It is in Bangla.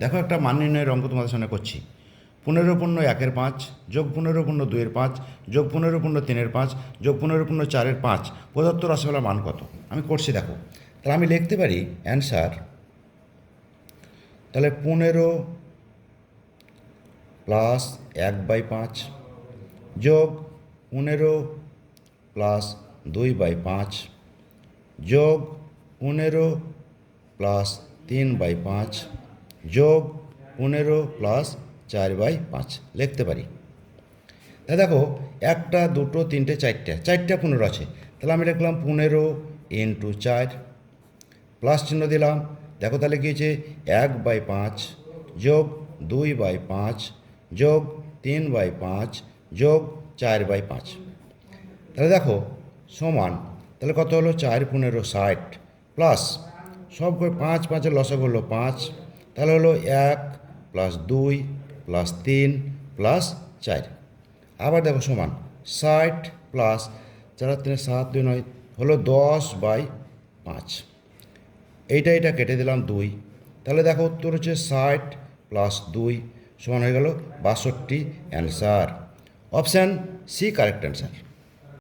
দেখো একটা মান নির্ণয়ের অঙ্ক তোমাদের সামনে করছি। 15×1 যোগ 15×2 যোগ 15×3 যোগ 15×4 প্রদত্ত রাশিমালার মান কত? আমি করছি দেখো। তাহলে আমি লিখতে পারি অ্যান্সার, তাহলে 15 প্লাস 1/5 যোগ 15 প্লাস 2/5 যোগ 15 প্লাস 3/5 যোগ 15 প্লাস 4/5 লিখতে পারি। তা দেখো, একটা দুটো তিনটে চারটা 15 আছে, তাহলে আমি লিখলাম 15×4 প্লাস চিহ্ন দিলাম। দেখো তাহলে কী হয়েছে, 1/5 যোগ 2/5 যোগ 3/5 যোগ 4/5। তাহলে দেখো সমান, তাহলে কত হলো, 4×15 = 60 প্লাস সব করে 5×5 লসাগু হলো 5, তাহলে হলো 1 প্লাস 2 প্লাস 3 প্লাস 4। আবার দেখো সমান 60 প্লাস 4×3 = 7, 2 9 হলো 10/5। এইটা কেটে দিলাম 2, তাহলে দেখো উত্তর হচ্ছে 60 প্লাস 2 সমান হয়ে গেল 62। Answer option C correct answer.